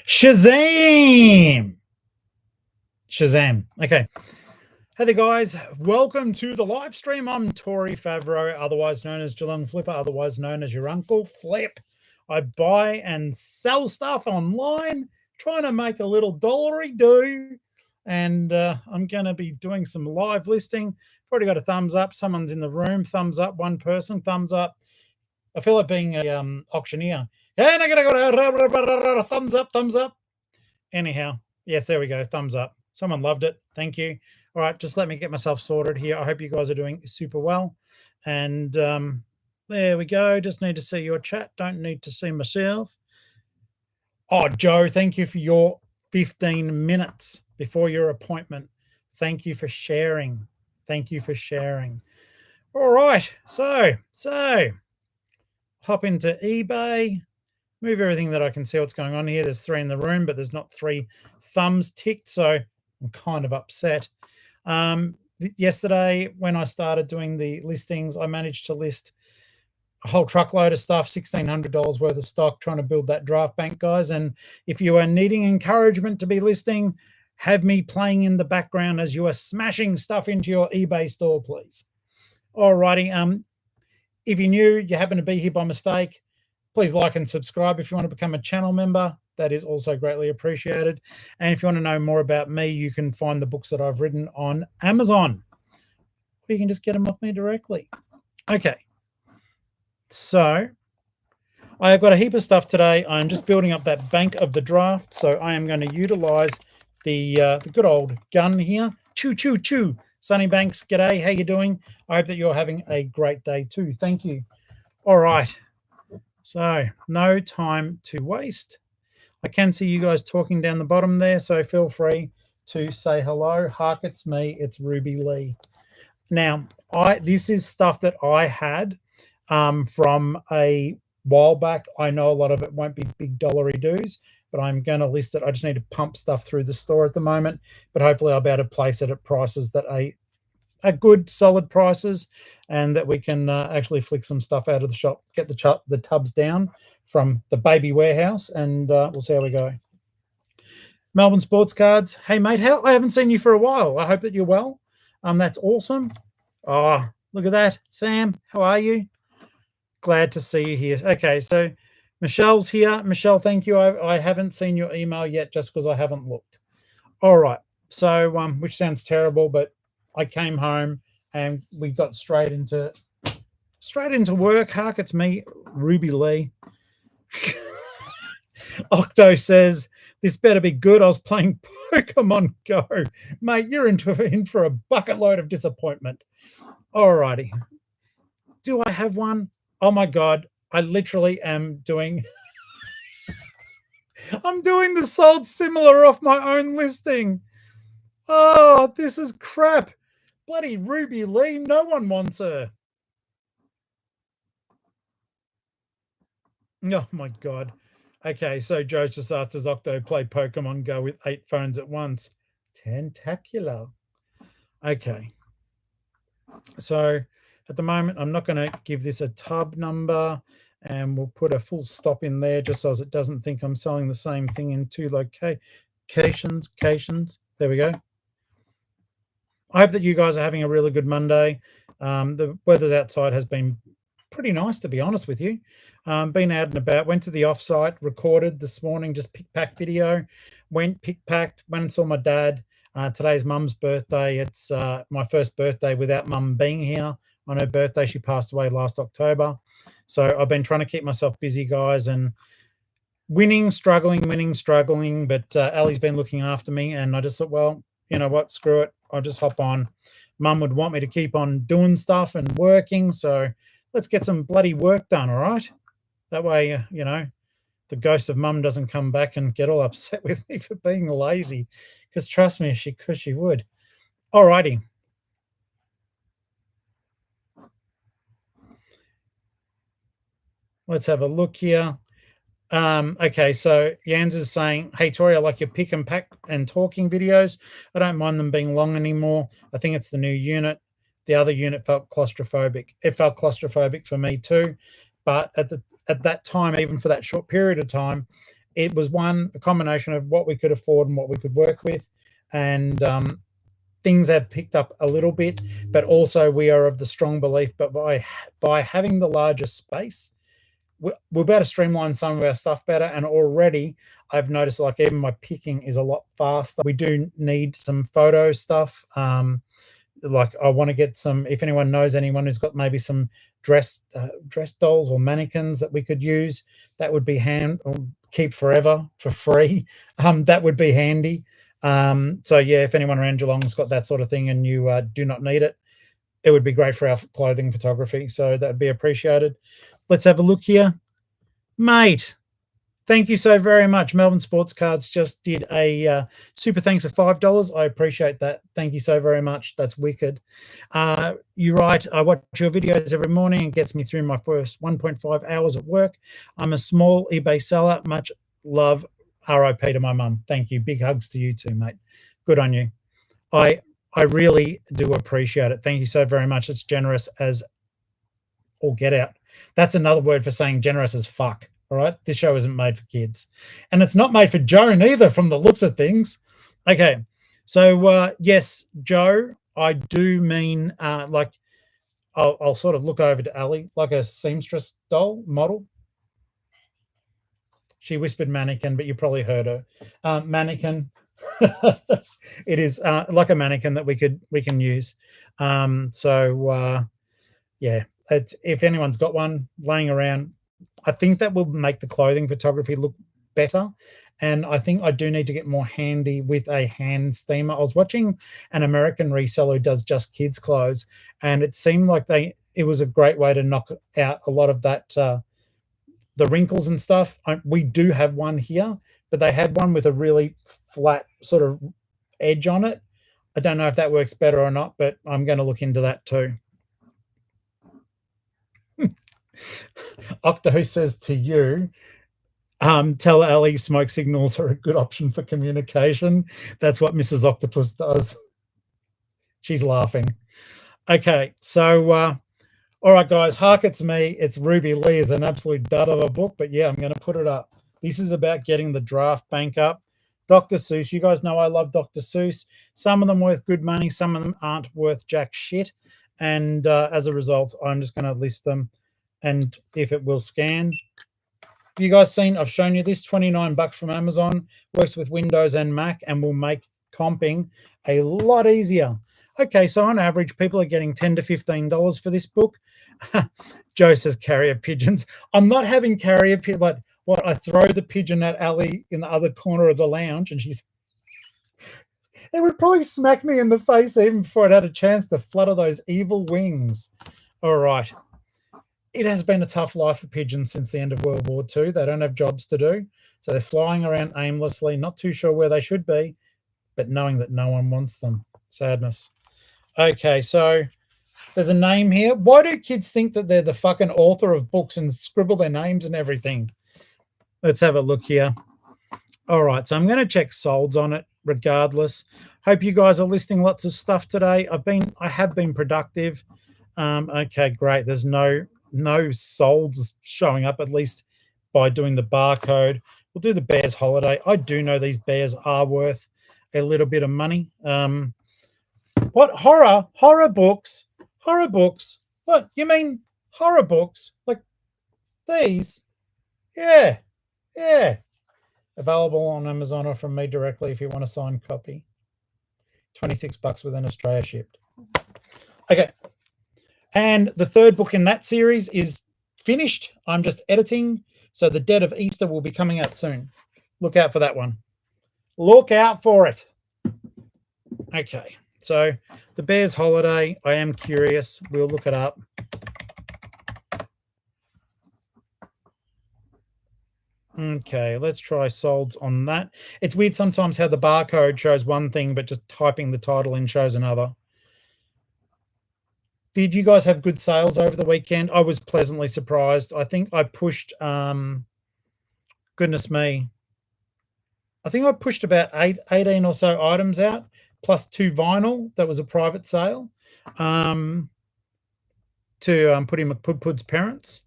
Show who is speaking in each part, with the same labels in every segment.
Speaker 1: Shazam! Shazam. Okay. Hey there, guys. Welcome to the live stream. I'm Tori Favreau, otherwise known as Geelong-Flipper, otherwise known as your Uncle Flip. I buy and sell stuff online, trying to make a little dollary do. And I'm going to be doing some live listing. I've already got a thumbs up. Someone's in the room. Thumbs up. One person. Thumbs up. I feel like being a auctioneer. And I got a thumbs up. Thumbs up. Anyhow, yes, there we go. Thumbs up. Someone loved it. Thank you. All right, just let me get myself sorted here. I hope you guys are doing super well. And there we go. Just need to see your chat. Don't need to see myself. Oh, Joe, thank you for your 15 minutes before your appointment. Thank you for sharing. Thank you for sharing. All right, so hop into eBay. Move everything that I can see what's going on here. There's 3 in the room, but there's not 3 thumbs ticked, so I'm kind of upset. Yesterday, when I started doing the listings, I managed to list a whole truckload of stuff, $1,600 worth of stock, trying to build that draft bank, guys. And if you are needing encouragement to be listing, have me playing in the background as you are smashing stuff into your eBay store, please. All righty. If you're new, you happen to be here by mistake, please like and subscribe. If you want to become a channel member, that is also greatly appreciated. And if you want to know more about me, you can find the books that I've written on Amazon. Or you can just get them off me directly. Okay. So I have got a heap of stuff today. I'm just building up that bank of the draft. So I am going to utilize the good old gun here. Choo, choo, choo. Sunny Banks, g'day. How you doing? I hope that you're having a great day too. Thank you. All right. So no time to waste. I can see you guys talking down the bottom there, so feel free to say hello. Hark, it's me. It's Ruby Lee. Now, this is stuff that I had from a while back. I know a lot of it won't be big dollary dues, but I'm going to list it. I just need to pump stuff through the store at the moment, but hopefully I'll be able to place it at prices that are good, solid prices, and that we can actually flick some stuff out of the shop, get the tubs down from the baby warehouse, and we'll see how we go. Melbourne Sports Cards. Hey, mate, I haven't seen you for a while. I hope that you're well. That's awesome. Oh, look at that. Sam, how are you? Glad to see you here. Okay, so Michelle's here. Michelle, thank you. I haven't seen your email yet just because I haven't looked. All right, so which sounds terrible, but I came home and we got straight into work. Hark, it's me, Ruby Lee. Octo says, this better be good. I was playing Pokemon Go. Mate, you're in for a bucket load of disappointment. All righty. Do I have one? Oh my God. I literally am doing... I'm doing the sold similar off my own listing. Oh, this is crap. Bloody Ruby Lee. No one wants her. Oh my God. Okay, so Joe just asked, does Octo play Pokemon Go with 8 phones at once? Tentacular. Okay. So at the moment, I'm not going to give this a tub number, and we'll put a full stop in there just so as it doesn't think I'm selling the same thing in 2 locations. There we go. I hope that you guys are having a really good Monday. The weather outside has been pretty nice, to be honest with you. Been out and about, went to the offsite, recorded this morning, just pick-pack video, went pick-packed, went and saw my dad. Today's mum's birthday. It's my first birthday without mum being here. On her birthday, she passed away last October. So I've been trying to keep myself busy, guys, and winning, struggling, but Ali's been looking after me, and I just thought, well, you know what, screw it. I'll just hop on. Mum would want me to keep on doing stuff and working, so let's get some bloody work done, all right? That way, you know, the ghost of mum doesn't come back and get all upset with me for being lazy, because trust me, she would. All righty. Let's have a look here. Okay, so Jans is saying, hey, Tori, I like your pick and pack and talking videos. I don't mind them being long anymore. I think it's the new unit. The other unit felt claustrophobic. It felt claustrophobic for me too. But at that time, even for that short period of time, it was a combination of what we could afford and what we could work with. And things have picked up a little bit, but also we are of the strong belief, but by having the larger space, we're about to streamline some of our stuff better. And already I've noticed, like, even my picking is a lot faster. We do need some photo stuff. Like, I want to get some, if anyone knows anyone who's got maybe some dress dolls or mannequins that we could use, that would be keep forever for free. That would be handy. So yeah, if anyone around Geelong's got that sort of thing and you do not need it, it would be great for our clothing photography. So that'd be appreciated. Let's have a look here. Mate, thank you so very much. Melbourne Sports Cards just did a super thanks of $5. I appreciate that. Thank you so very much. That's wicked. You're right. I watch your videos every morning. It gets me through my first 1.5 hours at work. I'm a small eBay seller. Much love. RIP to my mum. Thank you. Big hugs to you too, mate. Good on you. I really do appreciate it. Thank you so very much. It's generous as all get out. That's another word for saying generous as fuck. All right. This show isn't made for kids. And it's not made for Joan either, from the looks of things. Okay. So, yes, Joe, I do mean like I'll sort of look over to Ali, like a seamstress doll model. She whispered mannequin, but you probably heard her. Mannequin. It is like a mannequin that we can use. Yeah, if anyone's got one laying around, I think that will make the clothing photography look better. And I think I do need to get more handy with a hand steamer. I was watching an American reseller who does just kids clothes, and it seemed like it was a great way to knock out a lot of that the wrinkles and stuff. We do have one here, but they had one with a really flat sort of edge on it. I don't know if that works better or not, but I'm going to look into that too. Octo says to you, tell Ali smoke signals are a good option for communication. That's what Mrs. Octopus does. She's laughing. Okay, so all right, guys, hark it's me. It's Ruby Lee is an absolute dud of a book, but yeah, I'm going to put it up. This is about getting the draft bank up. Dr. Seuss, you guys know I love Dr. Seuss. Some of them worth good money, some of them aren't worth jack shit. And as a result, I'm just going to list them. And if it will scan, have you guys seen? I've shown you this $29 from Amazon, works with Windows and Mac, and will make comping a lot easier. Okay, so on average, people are getting $10 to $15 for this book. Joe says carrier pigeons. I'm not having carrier pigeons. Like, what? I throw the pigeon at Ali in the other corner of the lounge, and it would probably smack me in the face even before it had a chance to flutter those evil wings. All right. It has been a tough life for pigeons since the end of World War II. They don't have jobs to do, so they're flying around aimlessly, not too sure where they should be, but knowing that no one wants them. Sadness. Okay, so there's a name here. Why do kids think that they're the fucking author of books and scribble their names and everything? Let's have a look here. All right, so I'm going to check solds on it regardless. Hope you guys are listing lots of stuff today. I have been productive. Okay, great. There's no solds showing up, at least by doing the barcode. We'll do the Bears holiday. I do know these bears are worth a little bit of money. What? Horror books? What, you mean horror books like these? Yeah. Available on Amazon or from me directly if you want a signed copy. $26 within Australia shipped. Okay. And the third book in that series is finished. I'm just editing. So The Dead of Easter will be coming out soon. Look out for that one. Look out for it. Okay. So the Bears holiday, I am curious. We'll look it up. Okay, let's try solds on that. It's weird sometimes how the barcode shows one thing, but just typing the title in shows another. Did you guys have good sales over the weekend? I was pleasantly surprised. I think I pushed, goodness me, I think I pushed about 18 or so items out, plus 2 vinyl. That was a private sale to put in McPudpud's parents.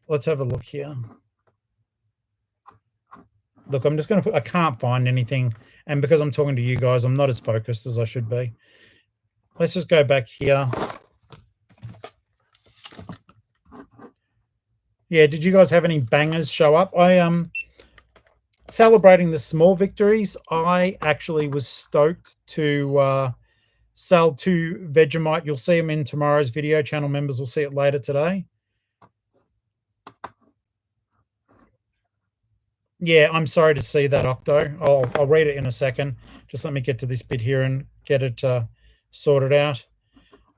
Speaker 1: Let's have a look here. Look, I'm just going to put, I can't find anything. And because I'm talking to you guys, I'm not as focused as I should be. Let's just go back here. Yeah, did you guys have any bangers show up? Celebrating the small victories, I actually was stoked to sell to Vegemite. You'll see them in tomorrow's video. Channel members will see it later today. Yeah, I'm sorry to see that, Octo. I'll read it in a second. Just let me get to this bit here and get it sorted out.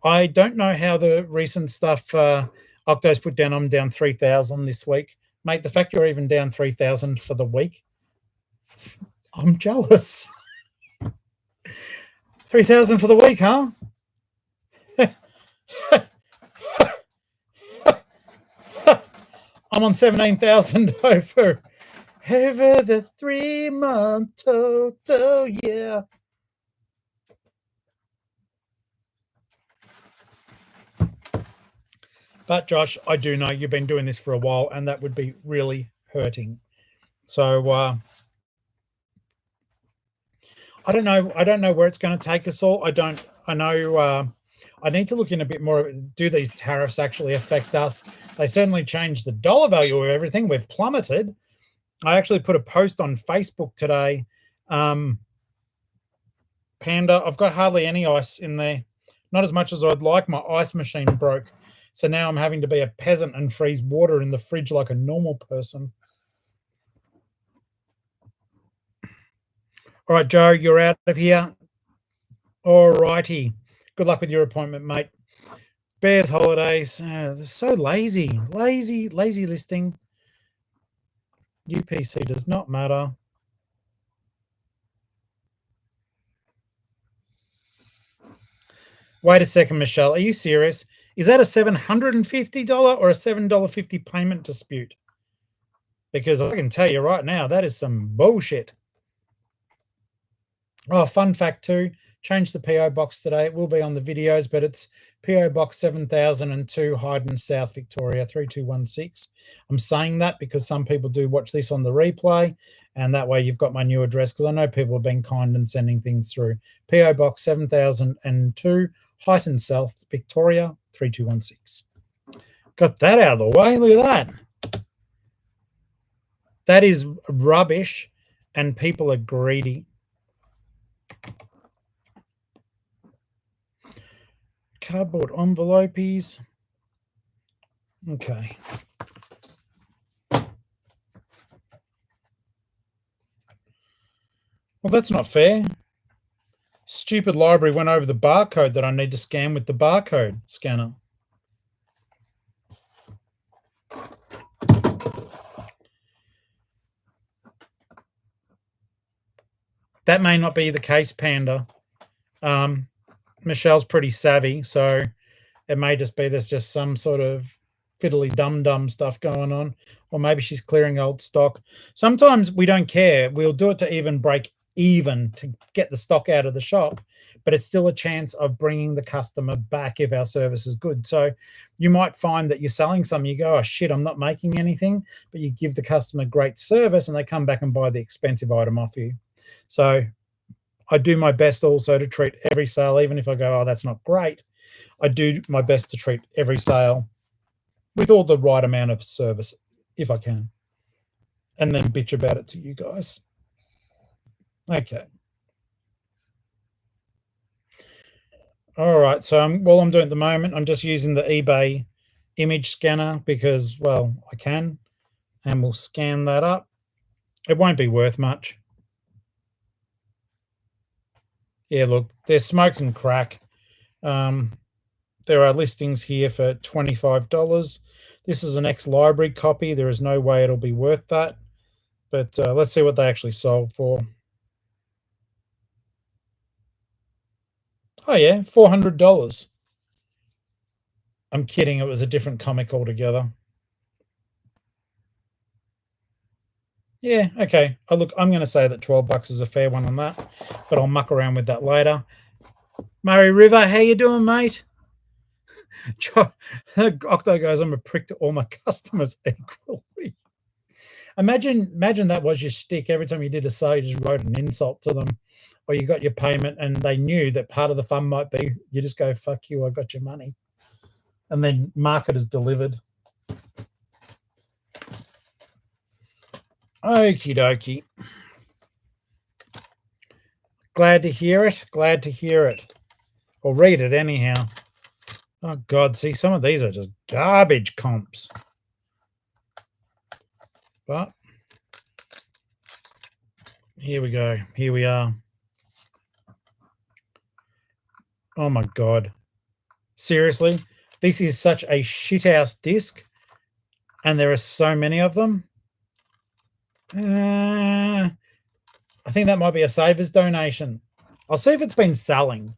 Speaker 1: I don't know how the recent stuff Octo's put down. I'm down 3,000 this week. Mate, the fact you're even down 3,000 for the week, I'm jealous. 3,000 for the week, huh? I'm on 17,000 over the 3-month total, yeah. But Josh, I do know you've been doing this for a while, and that would be really hurting. So I don't know where it's going to take us all. I know I need to look in a bit more. Do these tariffs actually affect us? They certainly changed the dollar value of everything. We've plummeted. I actually put a post on Facebook today. Panda, I've got hardly any ice in there. Not as much as I'd like. My ice machine broke. So now I'm having to be a peasant and freeze water in the fridge like a normal person. All right, Joe, you're out of here. All righty. Good luck with your appointment, mate. Bears holidays. They're so lazy. Lazy listing. UPC does not matter. Wait a second, Michelle. Are you serious? Is that a $750 or a $7.50 payment dispute? Because I can tell you right now, that is some bullshit. Oh, fun fact too, changed the PO box today. It will be on the videos, but it's PO Box 7002, Hyden, South Victoria, 3216. I'm saying that because some people do watch this on the replay, and that way you've got my new address, because I know people have been kind and sending things through. PO Box 7002, Hyden, South Victoria, 3216. Got that out of the way. Look at that. That is rubbish, and people are greedy. Cardboard envelopes. Okay. Well, that's not fair. Stupid library went over the barcode that I need to scan with the barcode scanner. That may not be the case, Panda. Michelle's pretty savvy, so it may just be there's just some sort of fiddly dum-dum stuff going on, or maybe she's clearing old stock. Sometimes we don't care. We'll do it to even break even to get the stock out of the shop, but it's still a chance of bringing the customer back if our service is good. So you might find that you're selling something, you go, oh shit, I'm not making anything, but you give the customer great service and they come back and buy the expensive item off you. So I do my best also to treat every sale, even if I go, oh, that's not great, I do my best to treat every sale with all the right amount of service if I can, and then bitch about it to you guys. Okay. All right. So what I'm doing at the moment, I'm just using the eBay image scanner because, well, I can, and we'll scan that up. It won't be worth much. Yeah, look, there's smoke and crack. There are listings here for $25. This is an ex-library copy. There is no way it'll be worth that. But let's see what they actually sold for. Oh, yeah, $400. I'm kidding. It was a different comic altogether. Yeah, okay. Oh, look, I'm going to say that $12 is a fair one on that, but I'll muck around with that later. Murray River, how you doing, mate? Octo goes, I'm a prick to all my customers equally. Imagine that was your shtick. Every time you did a sale, you just wrote an insult to them, or you got your payment, and they knew that part of the fun might be you just go, "Fuck you, I got your money," and then market is delivered. Okie dokie. Glad to hear it. Glad to hear it. Or read it anyhow. Oh God, see, some of these are just garbage comps. But here we go. Here we are. Oh my God. Seriously, this is such a shithouse disc, and there are so many of them. I think that might be a Savers donation. I'll see if it's been selling.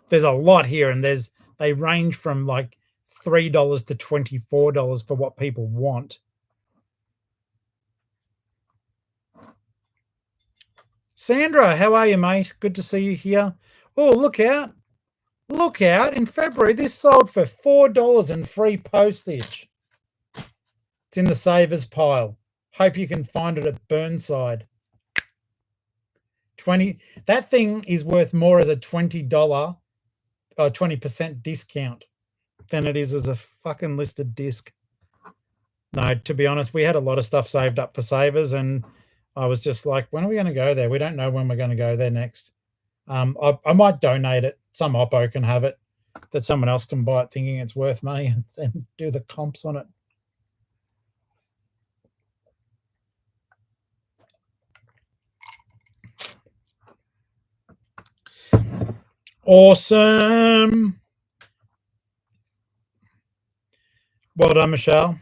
Speaker 1: There's a lot here, and they range from like $3 to $24 for what people want. Sandra, how are you, mate? Good to see you here. Oh, look out. Look out. In February, this sold for $4 and free postage. It's in the Savers pile. Hope you can find it at Burnside. 20. That thing is worth more as a $20 or 20% discount than it is as a fucking listed disc. No, to be honest, we had a lot of stuff saved up for Savers, and I was just like, when are we going to go there? We don't know when we're going to go there next. I might donate it. Some oppo can have it, that someone else can buy it thinking it's worth money and do the comps on it. Awesome. Well done, Michelle.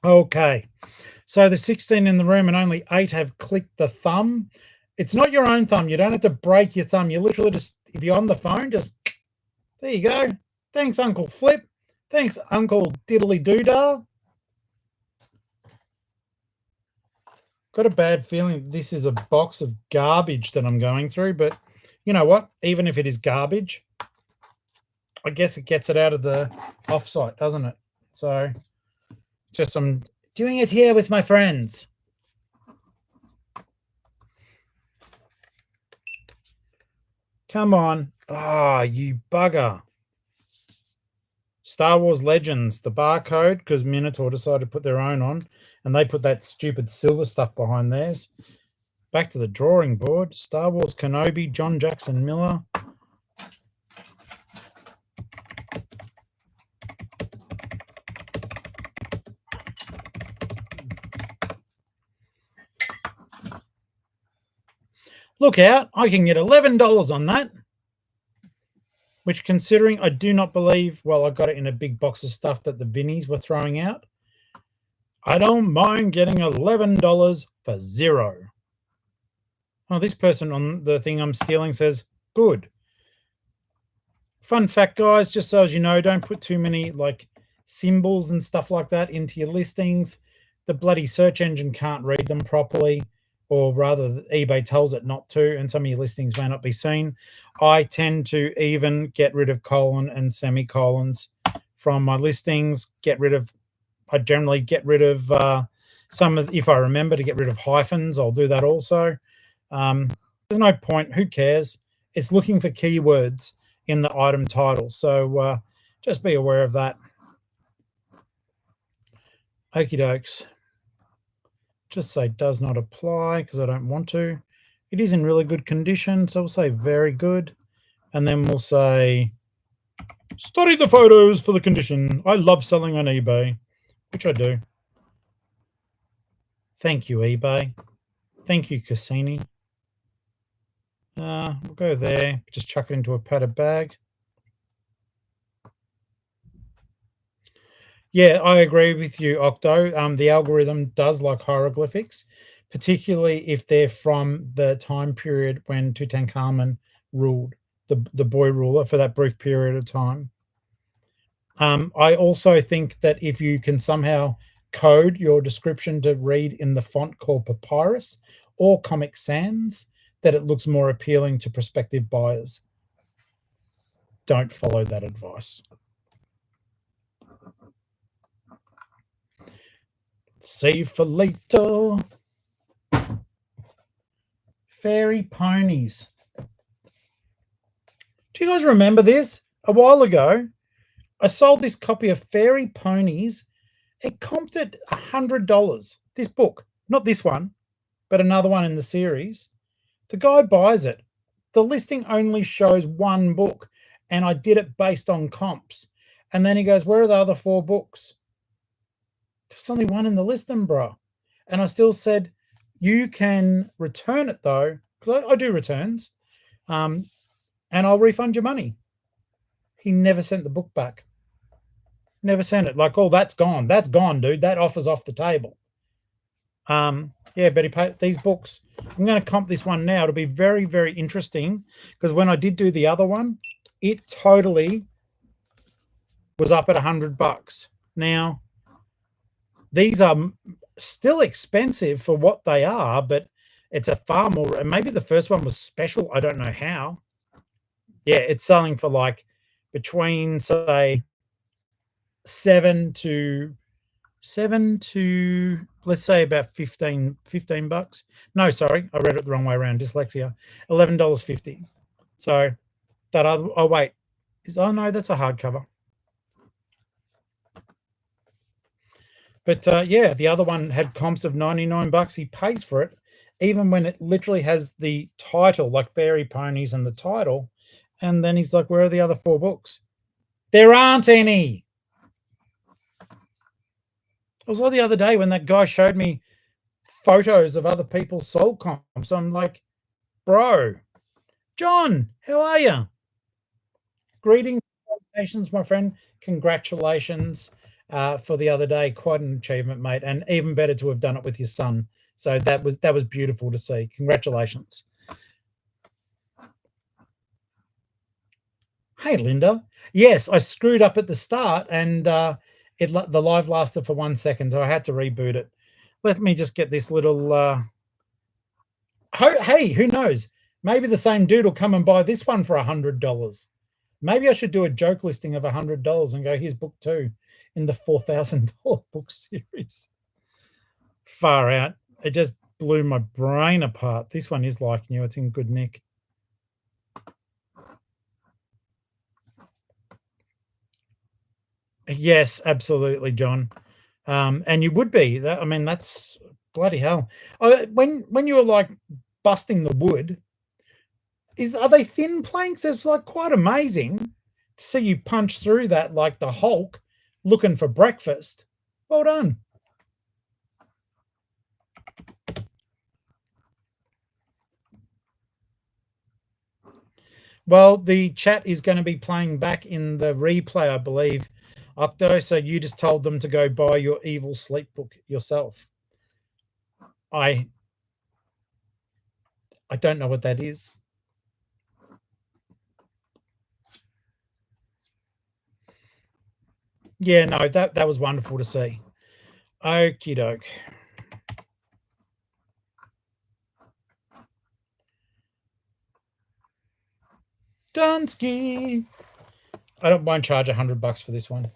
Speaker 1: Okay. So there's 16 in the room and only 8 have clicked the thumb. It's not your own thumb. You don't have to break your thumb. You literally just, if you're on the phone, just, there you go. Thanks, Uncle Flip. Thanks, Uncle Diddly Doodah. Got a bad feeling this is a box of garbage that I'm going through, but you know what? Even if it is garbage, I guess it gets it out of the offsite, doesn't it? So just I'm doing it here with my friends. Come on. Ah, oh, you bugger. Star Wars Legends, the barcode, because Minotaur decided to put their own on, and they put that stupid silver stuff behind theirs. Back to the drawing board. Star Wars Kenobi, John Jackson Miller. Look out, I can get $11 on that. Which, considering I do not believe, well, I got it in a big box of stuff that the Vinnies were throwing out. I don't mind getting $11 for 0. Oh, this person on the thing I'm stealing says, good. Fun fact, guys, just so as you know, don't put too many like symbols and stuff like that into your listings. The bloody search engine can't read them properly, or rather eBay tells it not to, and some of your listings may not be seen. I tend to even get rid of colon and semicolons from my listings. I generally get rid of some of, if I remember to get rid of hyphens, I'll do that also. There's no point. Who cares? It's looking for keywords in the item title. So just be aware of that. Okie dokes. Just say does not apply because I don't want to. It is in really good condition, so we'll say very good. And then we'll say study the photos for the condition. I love selling on eBay, which I do. Thank you, eBay. Thank you, Cassini. We'll go there. Just chuck it into a padded bag. Yeah, I agree with you, Octo. The algorithm does like hieroglyphics, particularly if they're from the time period when Tutankhamun ruled, the boy ruler, for that brief period of time. I also think that if you can somehow code your description to read in the font called Papyrus or Comic Sans, that it looks more appealing to prospective buyers. Don't follow that advice. Save for later. Fairy ponies. Do you guys remember this? A while ago, I sold this copy of Fairy Ponies. It comped at $100. This book, not this one, but another one in the series. The guy buys it. The listing only shows one book, and I did it based on comps. And then he goes, "Where are the other 4 books?" There's only one in the listing, bro. And I still said, "You can return it though," because I do returns, and I'll refund your money. He never sent the book back. Never sent it. Like, oh, that's gone. That's gone, dude. That offer's off the table. Yeah, but he paid these books. I'm going to comp this one now. It'll be very, very interesting because when I did do the other one, it totally was up at $100. Now, these are still expensive for what they are, but it's a far more, and maybe the first one was special. I don't know how. Yeah, it's selling for like between, say, 7 to let's say about 15 bucks. No, sorry, I read it the wrong way around. Dyslexia. $11.50. So that other, oh wait, oh no, that's a hardcover. But yeah, the other one had comps of 99 bucks. He pays for it, even when it literally has the title, like Fairy Ponies and the title. And then he's like, "Where are the other 4 books?" There aren't any. It was like the other day when that guy showed me photos of other people's sold comps. I'm like, "Bro, John, how are you? Greetings, salutations, my friend. Congratulations for the other day. Quite an achievement, mate, and even better to have done it with your son. So that was beautiful to see. Congratulations." Hey, Linda. Yes, I screwed up at the start, and the live lasted for 1 second, so I had to reboot it. Let me just get this little. Hey, who knows? Maybe the same dude will come and buy this one for $100. Maybe I should do a joke listing of $100 and go, "Here's book 2 in the $4,000 book series." Far out. It just blew my brain apart. This one is like new. It's in good nick. Yes, absolutely, John. And you would be. I mean, that's bloody hell. When you were like busting the wood, are they thin planks? It's like quite amazing to see you punch through that like the Hulk looking for breakfast. Well done. Well, the chat is going to be playing back in the replay, I believe, Octo. So you just told them to go buy your evil sleep book yourself. I don't know what that is. Yeah, no, that was wonderful to see. Okie doke. Dunsky. I won't charge $100 for this one.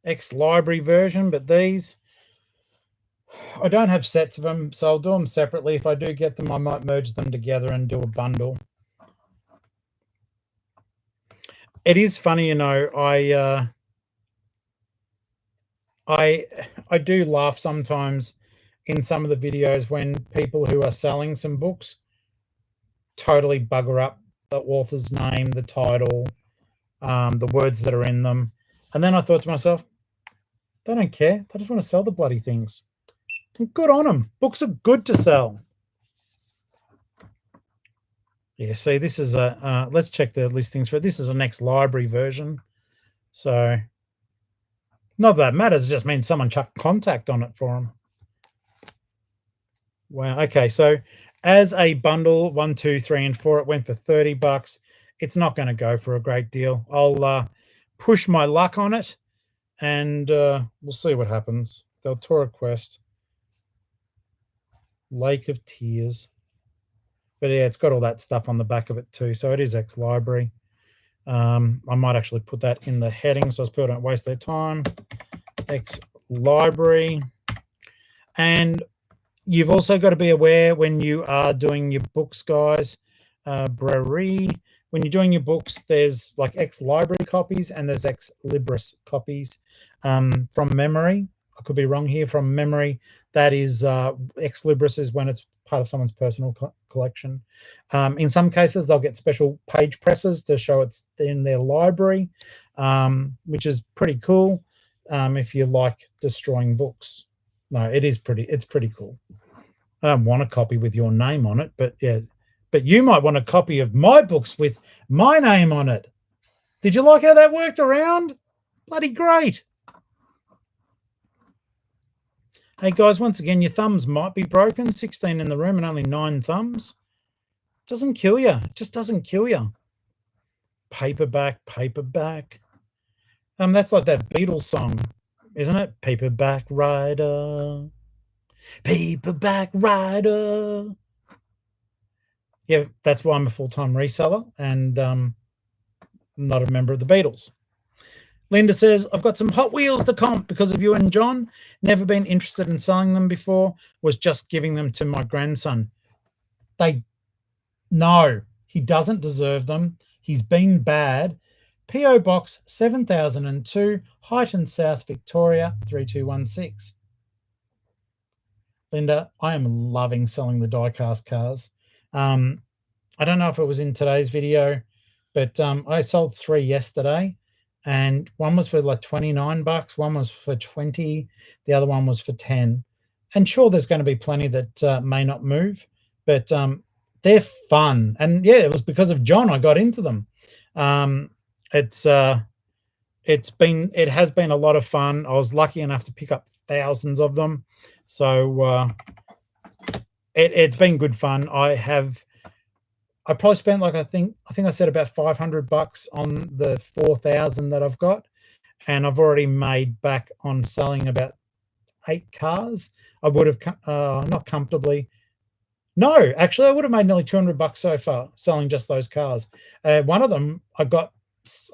Speaker 1: Ex-library version, but these, I don't have sets of them, so I'll do them separately. If I do get them, I might merge them together and do a bundle. It is funny, you know, I do laugh sometimes in some of the videos when people who are selling some books totally bugger up the author's name, the title, the words that are in them. And then I thought to myself, they don't care. They just want to sell the bloody things. Good on them. Books are good to sell. Yeah, see, this is a, let's check the listings for, this is a next library version. So not that matters, it just means someone chucked contact on it for them. Wow, okay, so as a bundle, 1, 2, 3, and 4, it went for $30. It's not going to go for a great deal. I'll push my luck on it, and we'll see what happens. Del Toro Quest. Lake of Tears. But yeah, it's got all that stuff on the back of it too. So it is ex-library. I might actually put that in the heading so people don't waste their time. X library. And you've also got to be aware when you are doing your books, guys, Brary, when you're doing your books, there's like ex library copies and there's ex libris copies. From memory, I could be wrong here, from memory, that is ex libris is when it's part of someone's personal collection. In some cases, they'll get special page presses to show it's in their library, which is pretty cool if you like destroying books. No, it's pretty cool. I don't want a copy with your name on it, but yeah, but you might want a copy of my books with my name on it. Did you like how that worked around? Bloody great. Hey guys, once again, your thumbs might be broken. 16 in the room and only 9 thumbs. Doesn't kill you. It just doesn't kill you. Paperback. That's like that Beatles song, isn't it? Paperback rider. Paperback rider. Yeah, that's why I'm a full-time reseller and not a member of the Beatles. Linda says, I've got some Hot Wheels to comp because of you and John. Never been interested in selling them before. Was just giving them to my grandson. No, he doesn't deserve them. He's been bad. P.O. Box 7002, Highton, South Victoria, 3216. Linda, I am loving selling the Diecast cars. I don't know if it was in today's video, but I sold 3 yesterday, and one was for like $29, one was for 20, the other one was for 10. And sure, there's going to be plenty that may not move, but they're fun. And yeah, it was because of John I got into them. It has been a lot of fun. I was lucky enough to pick up thousands of them, so it's been good fun. I probably spent like I think I said about $500 on the 4,000 that I've got, and I've already made back on selling about 8 cars. I would have not comfortably. No, actually, I would have made nearly $200 so far selling just those cars. One of them I got.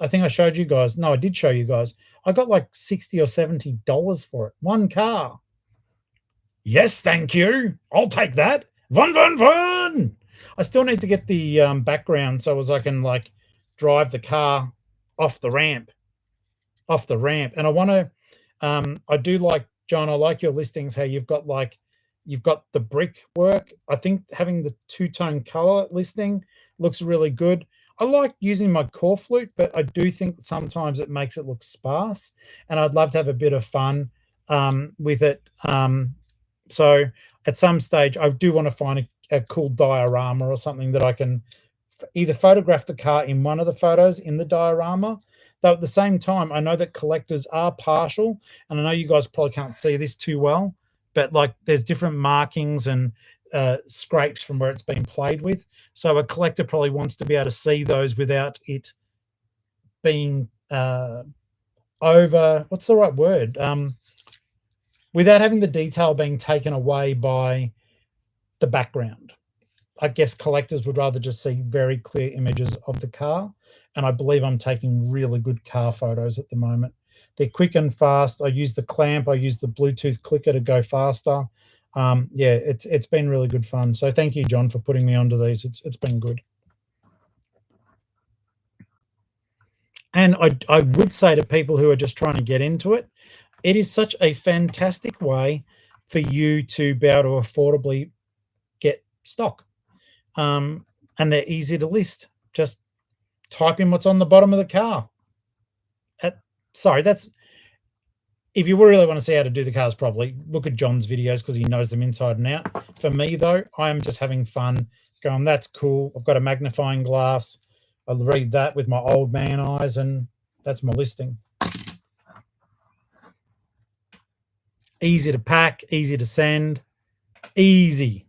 Speaker 1: I think I showed you guys. No, I did show you guys. I got like $60 or $70 for it. One car. Yes, thank you. I'll take that. Fun. I still need to get the background so as I can like drive the car off the ramp. And I want to. I do like, John. I like your listings. How you've got the brick work. I think having the 2-tone color listing looks really good. I like using my core flute, but I do think sometimes it makes it look sparse, and I'd love to have a bit of fun with it. So at some stage, I do want to find a cool diorama or something that I can either photograph the car in one of the photos in the diorama. Though at the same time, I know that collectors are partial, and I know you guys probably can't see this too well, but like there's different markings and scrapes from where it's been played with. So a collector probably wants to be able to see those without it being over, what's the right word? Without having the detail being taken away by the background. I guess collectors would rather just see very clear images of the car. And I believe I'm taking really good car photos at the moment. They're quick and fast. I use the clamp. I use the Bluetooth clicker to go faster. Yeah, it's been really good fun. So thank you, John, for putting me onto these. It's been good. And I would say to people who are just trying to get into it, it is such a fantastic way for you to be able to affordably get stock. And they're easy to list. Just type in what's on the bottom of the car. That's if you really want to see how to do the cars properly, look at John's videos because he knows them inside and out. For me, though, I am just having fun going, that's cool. I've got a magnifying glass. I'll read that with my old man eyes, and that's my listing. Easy to pack, easy to send, easy.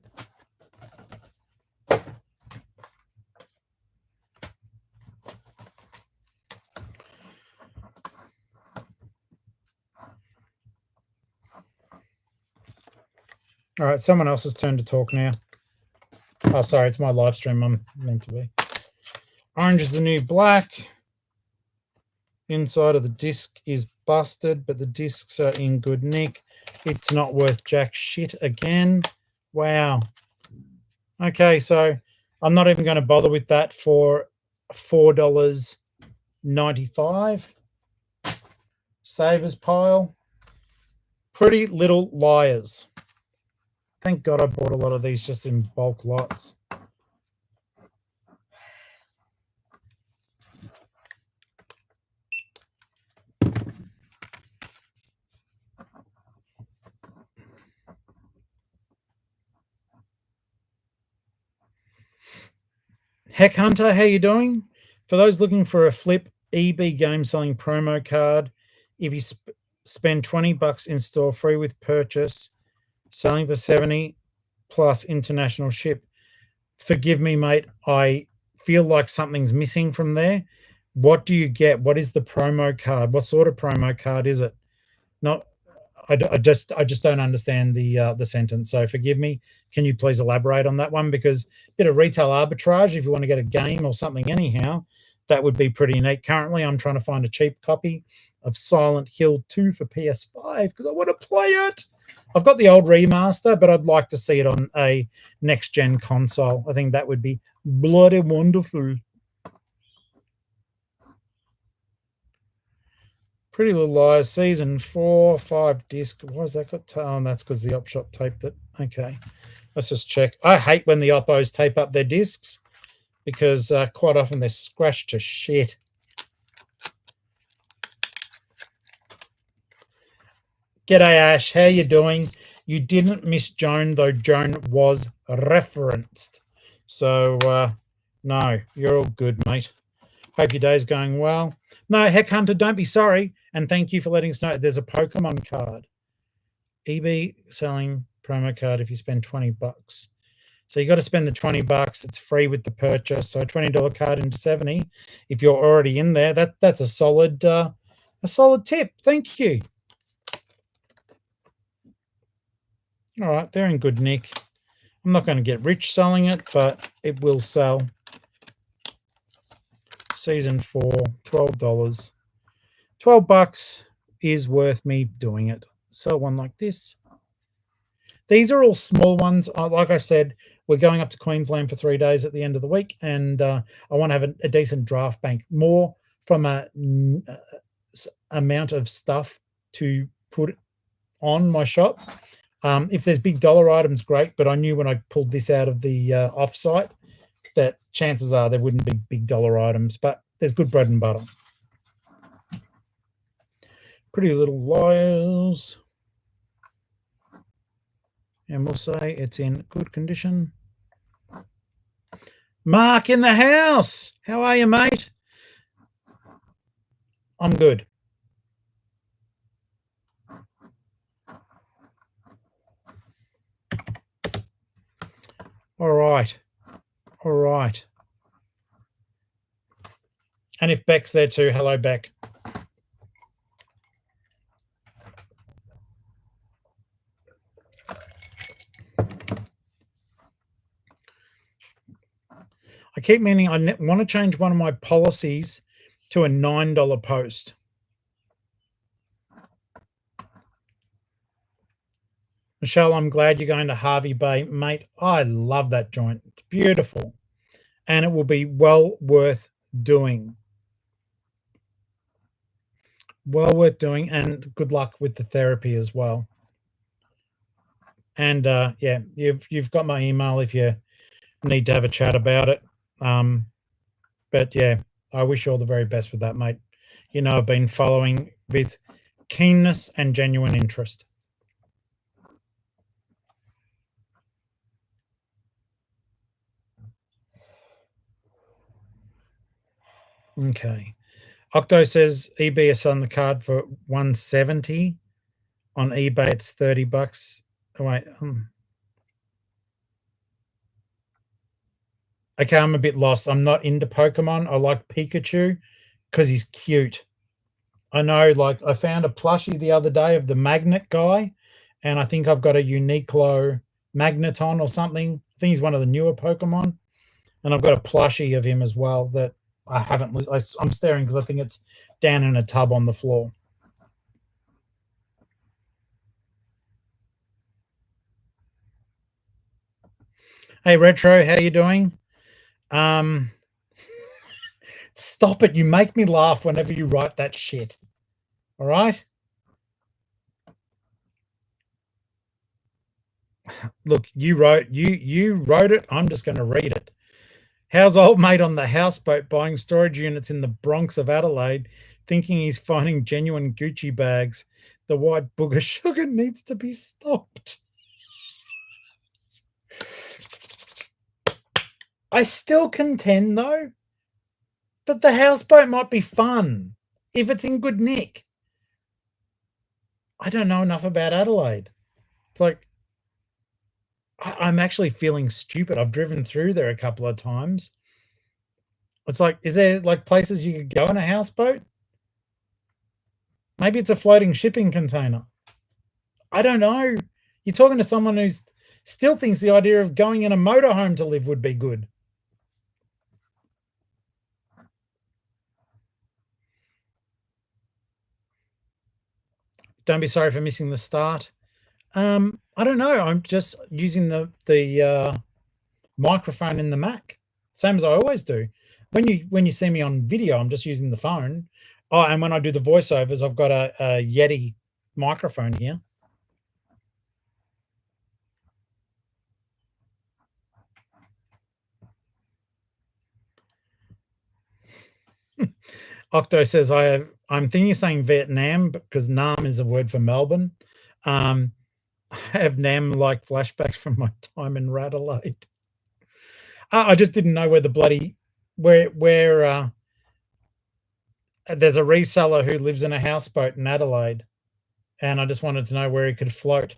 Speaker 1: All right, someone else's turn to talk now. Oh, sorry, it's my live stream I'm meant to be. Orange is the new black. Inside of the disc is busted, but the discs are in good nick. It's not worth jack shit again. Wow. Okay, so I'm not even going to bother with that for $4.95. Savers pile. Pretty Little Liars. Thank God I bought a lot of these just in bulk lots. Heck Hunter, how you doing? For those looking for a flip eBay game selling promo card, if you spend $20 in store free with purchase, selling for 70 plus international ship. Forgive me, mate. I feel like something's missing from there. What do you get? What is the promo card? What sort of promo card is it? Not I just don't understand the sentence. So forgive me. Can you please elaborate on that one? Because a bit of retail arbitrage, if you want to get a game or something anyhow, that would be pretty neat. Currently, I'm trying to find a cheap copy of Silent Hill 2 for PS5 because I want to play it. I've got the old remaster, but I'd like to see it on a next-gen console. I think that would be bloody wonderful. Pretty Little Liars, season 4, 5 disc. Why has that got? Oh, that's because the op shop taped it. Okay, let's just check. I hate when the oppos tape up their discs because quite often they're scratched to shit. G'day, Ash. How you doing? You didn't miss Joan, though Joan was referenced. So, no, you're all good, mate. Hope your day's going well. No, Heck Hunter, don't be sorry. And thank you for letting us know there's a Pokemon card. eBay selling promo card if you spend $20. So you got to spend the $20. It's free with the purchase. So a $20 card into 70. If you're already in there, that's a solid tip. Thank you. All right, they're in good nick. I'm not going to get rich selling it, but it will sell. Season 4, $12. $12 is worth me doing it. Sell one like this. These are all small ones. Like I said, we're going up to Queensland for 3 days at the end of the week, and I want to have a decent draft bank, more from a amount of stuff to put on my shop. If there's big dollar items, great, but I knew when I pulled this out of the offsite that chances are there wouldn't be big dollar items, but there's good bread and butter. Pretty Little Liars. And we'll say it's in good condition. Mark in the house. How are you, mate? I'm good. All right. All right. And if Beck's there too, hello, Beck. I keep meaning I want to change one of my policies to a $9 post. Michelle, I'm glad you're going to Harvey Bay. Mate, I love that joint. It's beautiful. And it will be well worth doing. Well worth doing, and good luck with the therapy as well. And yeah, you've got my email if you need to have a chat about it. But yeah, I wish you all the very best with that, mate. You know, I've been following with keenness and genuine interest. Okay. Octo says eBay is selling the card for $170. On eBay, it's $30. Oh, wait. Okay, I'm a bit lost. I'm not into Pokemon. I like Pikachu because he's cute. I know, like, I found a plushie the other day of the magnet guy, and I think I've got a Uniqlo Magneton or something. I think he's one of the newer Pokemon. And I've got a plushie of him as well that I haven't. I'm staring because I think it's down in a tub on the floor. Hey, Retro, how you doing? Stop it. You make me laugh whenever you write that shit. All right? Look, you wrote it. I'm just going to read it. How's old mate on the houseboat buying storage units in the Bronx of Adelaide, thinking he's finding genuine Gucci bags? The white booger sugar needs to be stopped. I still contend, though, that the houseboat might be fun if it's in good nick. I don't know enough about Adelaide. It's like, I'm actually feeling stupid. I've driven through there a couple of times. It's like, is there like places you could go in a houseboat? Maybe it's a floating shipping container. I don't know. You're talking to someone who still thinks the idea of going in a motorhome to live would be good. Don't be sorry for missing the start. I don't know. I'm just using the microphone in the Mac, same as I always do. When you see me on video, I'm just using the phone. Oh, and when I do the voiceovers, I've got a Yeti microphone here. Octo says I'm thinking of saying Vietnam because Nam is a word for Melbourne. I have Nam like flashbacks from my time in Radelaide. I just didn't know where the bloody where there's a reseller who lives in a houseboat in Adelaide, and I just wanted to know where he could float.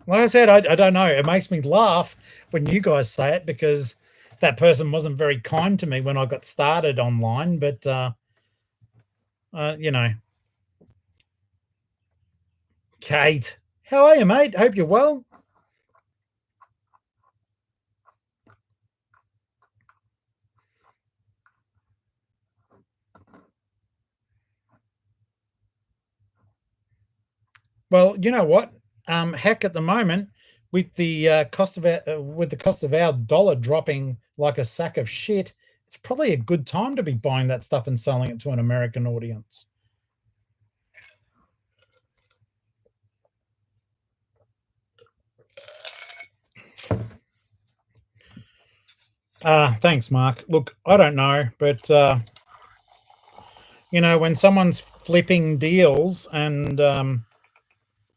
Speaker 1: Like I said, I don't know. It makes me laugh when you guys say it because that person wasn't very kind to me when I got started online. But you know, Kate, how are you, mate? Hope you're well. Well, you know what? Heck, at the moment, with the cost of our dollar dropping like a sack of shit, it's probably a good time to be buying that stuff and selling it to an American audience. Thanks, Mark. Look, I don't know, but you know, when someone's flipping deals and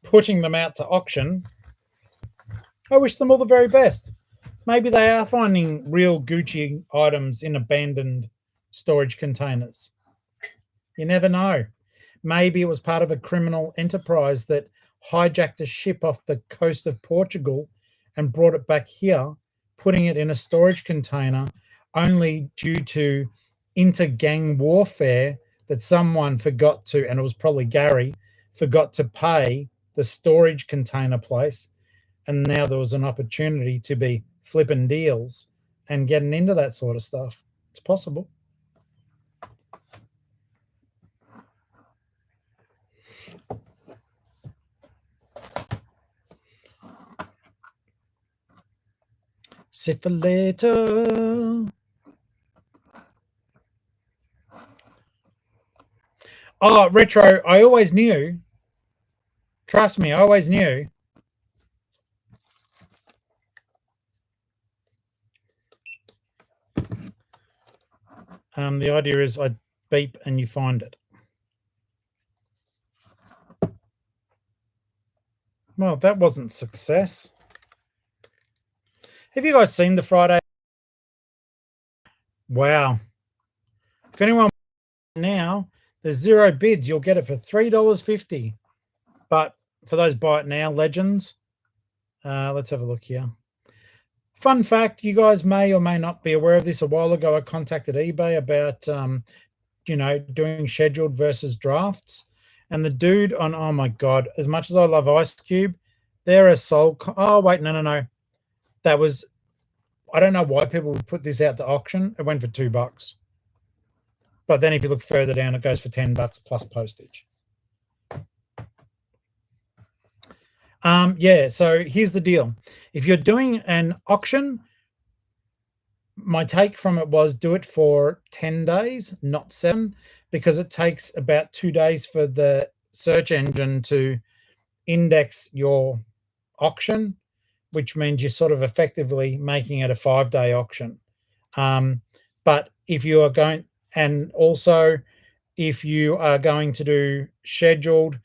Speaker 1: putting them out to auction, I wish them all the very best. Maybe they are finding real Gucci items in abandoned storage containers. You never know. Maybe it was part of a criminal enterprise that hijacked a ship off the coast of Portugal and brought it back here, putting it in a storage container only due to inter-gang warfare that someone forgot to, and it was probably Gary, forgot to pay the storage container place. And now there was an opportunity to be flipping deals and getting into that sort of stuff. It's possible. Syphilitor. Oh, Retro, I always knew. Trust me, I always knew. The idea is I beep and you find it. Well, that wasn't success. Have you guys seen the Friday? Wow. If anyone now, there's 0 bids. You'll get it for $3.50. But for those buy it now legends, let's have a look here. Fun fact, you guys may or may not be aware of this. A while ago, I contacted eBay about, you know, doing scheduled versus drafts. And the dude on, oh my God, as much as I love Ice Cube, they're a soul. Oh, wait, no. That was, I don't know why people would put this out to auction. It went for $2. But then if you look further down, it goes for $10 plus postage. Yeah, so here's the deal. If you're doing an auction, my take from it was do it for 10 days, not 7, because it takes about 2 days for the search engine to index your auction, which means you're sort of effectively making it a 5-day auction. But if you are going, and also if you are going to do scheduled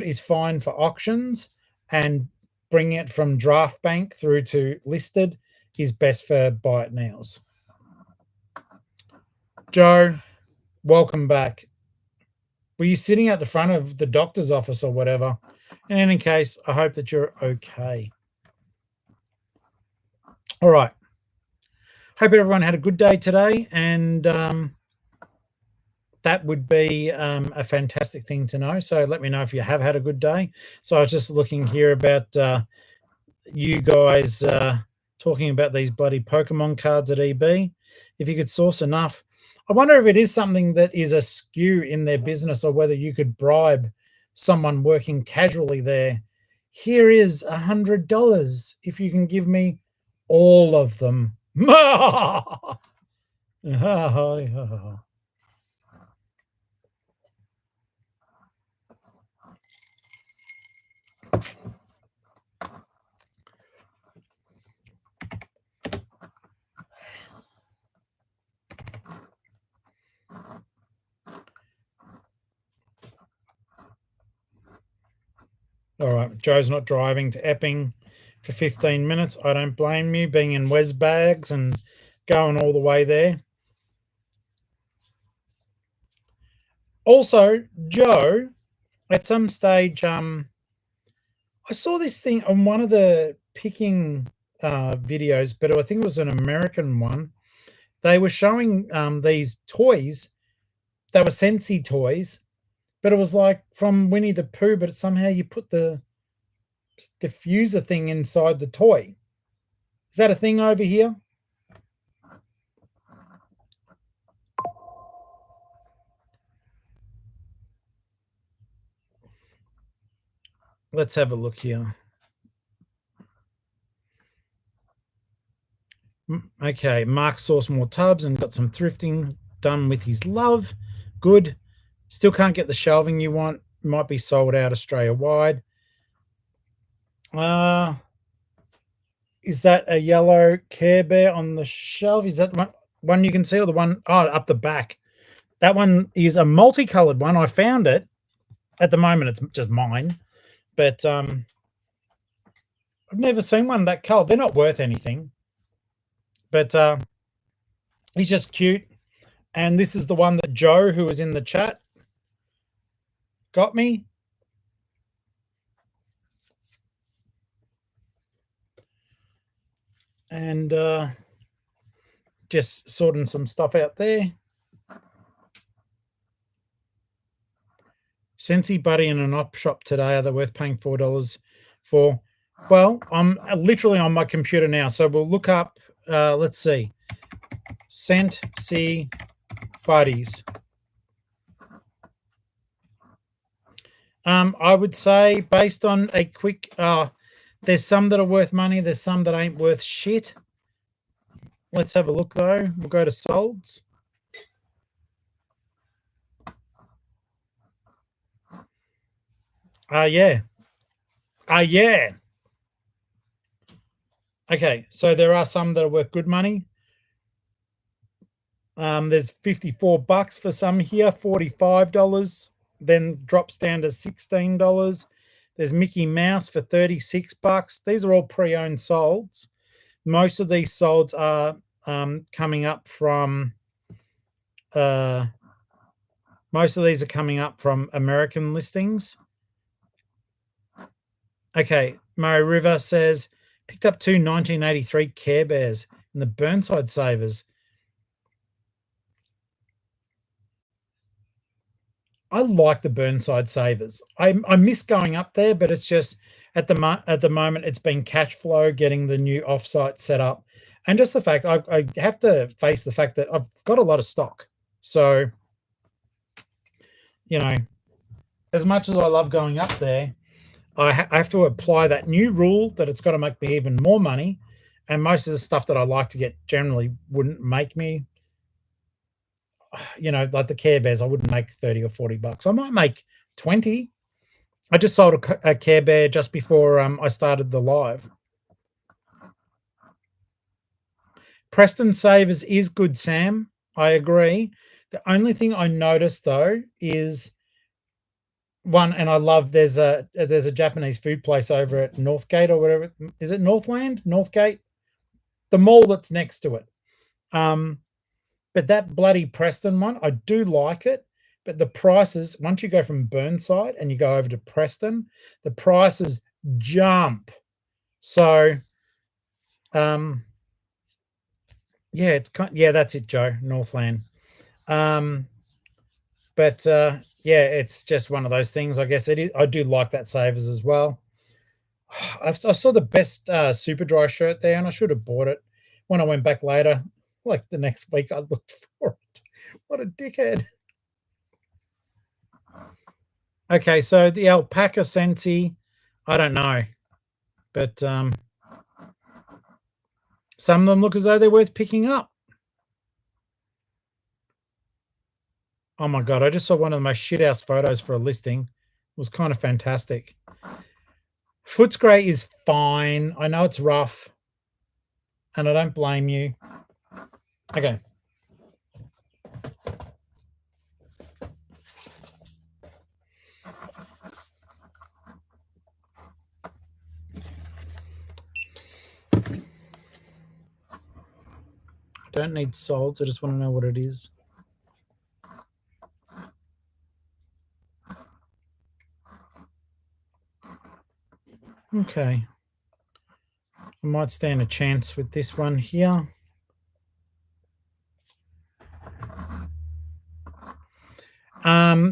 Speaker 1: is fine for auctions, and bring it from draft bank through to listed is best for buy it nows. Joe, welcome back. Were you sitting at the front of the doctor's office or whatever? In any case, I hope that you're okay. All right. Hope everyone had a good day today, and that would be a fantastic thing to know. So let me know if you have had a good day. So I was just looking here about you guys talking about these bloody Pokemon cards at eBay. If you could source enough, I wonder if it is something that is a skew in their business, or whether you could bribe someone working casually there. Here is $100 if you can give me all of them. All right, Joe's not driving to Epping for 15 minutes. I don't blame you, being in Wesbags and going all the way there. Also, Joe, at some stage, I saw this thing on one of the picking videos, but I think it was an American one. They were showing these toys that were Scentsy toys, but it was like from Winnie the Pooh, but somehow you put the diffuser thing inside the toy. Is that a thing over here? Let's have a look here. Okay, Mark sourced more tubs and got some thrifting done with his love. Good. Still can't get the shelving you want. Might be sold out Australia-wide. Is that a yellow Care Bear on the shelf? Is that the one you can see, or the one up the back? That one is a multicolored one. I found it. At the moment, it's just mine. But I've never seen one that color. They're not worth anything. But he's just cute. And this is the one that Joe, who was in the chat, got me. And just sorting some stuff out there. Scentsy Buddy in an op shop today. Are they worth paying $4 for? Well, I'm literally on my computer now. So we'll look up, let's see, Scentsy Buddies. I would say, based on a quick, there's some that are worth money. There's some that ain't worth shit. Let's have a look, though. We'll go to solds. Yeah. Yeah. Okay, so there are some that are worth good money. There's $54 for some here, $45, then drops down to $16. There's Mickey Mouse for $36. These are all pre-owned solds. Most of these solds are coming up from most of these are coming up from American listings. Okay, Murray River says, picked up 2 1983 Care Bears in the Burnside Savers. I like the Burnside Savers. I miss going up there, but it's just at the moment it's been cash flow getting the new offsite set up, and just the fact I have to face the fact that I've got a lot of stock. So you know, as much as I love going up there, I have to apply that new rule that it's got to make me even more money. And most of the stuff that I like to get generally wouldn't make me, like the Care Bears, I wouldn't make 30 or $40. I might make 20. I just sold a Care Bear just before I started the live. Preston Savers is good, Sam. I agree. The only thing I noticed though is one, and I love there's a Japanese food place over at Northgate or whatever. Is it Northland? Northgate? The mall that's next to it. But that bloody Preston one, I do like it. But the prices, once you go from Burnside and you go over to Preston, the prices jump. So yeah, that's it, Joe. Northland. But yeah, it's just one of those things. I guess it is. I do like that Savers as well. I saw the best Super Dry shirt there, and I should have bought it when I went back later. Like the next week, I looked for it. What a dickhead. Okay, so the alpaca Sensi, I don't know, but some of them look as though they're worth picking up. Oh my god, I just saw one of the most shithouse photos for a listing. It was kind of fantastic. Footscray is fine. I know it's rough, and I don't blame you. Okay. I don't need salts. I just want to know what it is. Okay. I might stand a chance with this one here.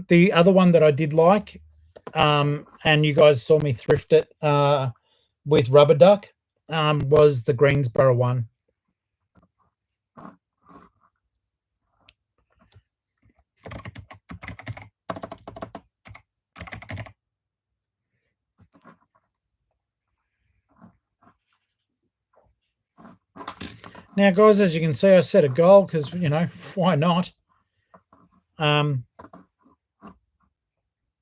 Speaker 1: The other one that I did like, and you guys saw me thrift it with Rubber Duck, was the Greensboro one. Now, guys, as you can see, I set a goal because, why not?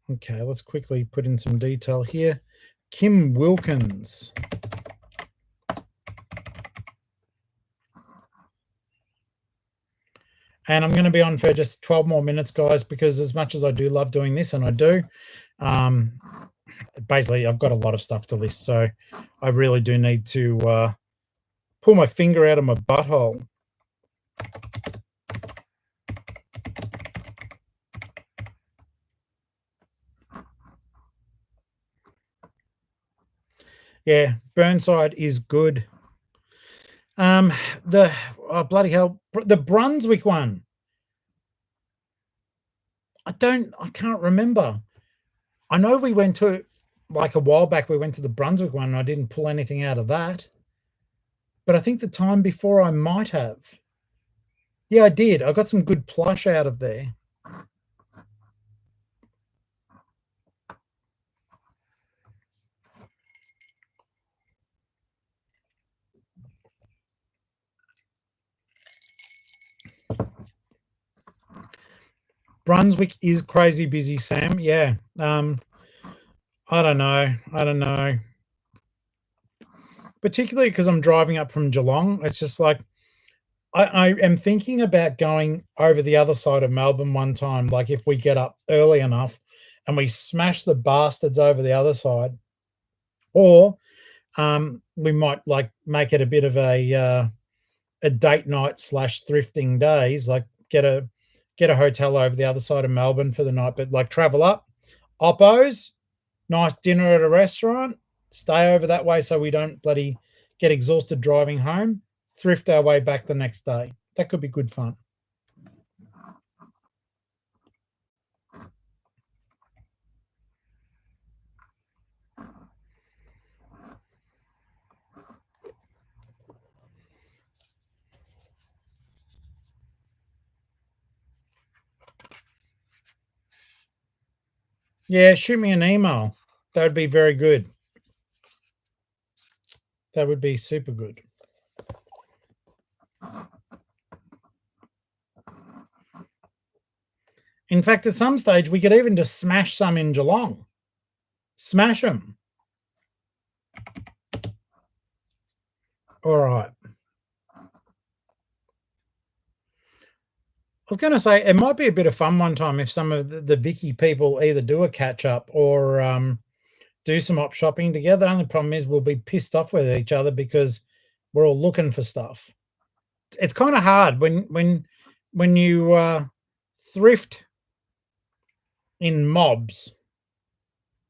Speaker 1: Okay, let's quickly put in some detail here. Kim Wilkins. And I'm going to be on for just 12 more minutes, guys, because as much as I do love doing this, and I do, basically I've got a lot of stuff to list. So I really do need to pull my finger out of my butthole. Yeah, Burnside is good. Bloody hell, the Brunswick one. I can't remember. I know we went to, like a while back, we went to the Brunswick one and I didn't pull anything out of that. But I think the time before I might have. Yeah, I did. I got some good plush out of there. Brunswick is crazy busy, Sam. Yeah. I don't know. Particularly because I'm driving up from Geelong. It's just like I am thinking about going over the other side of Melbourne one time. Like if we get up early enough and we smash the bastards over the other side, or we might like make it a bit of a date night / thrifting days. Like get a hotel over the other side of Melbourne for the night, but like travel up, oppos, nice dinner at a restaurant, stay over that way so we don't bloody get exhausted driving home, thrift our way back the next day. That could be good fun. Yeah, shoot me an email. That would be very good. That would be super good. In fact, at some stage, we could even just smash some in Geelong. Smash them. All right. I was going to say it might be a bit of fun one time if some of the Vicky people either do a catch up or do some op shopping together. The only problem is we'll be pissed off with each other because we're all looking for stuff. It's kind of hard when you thrift in mobs.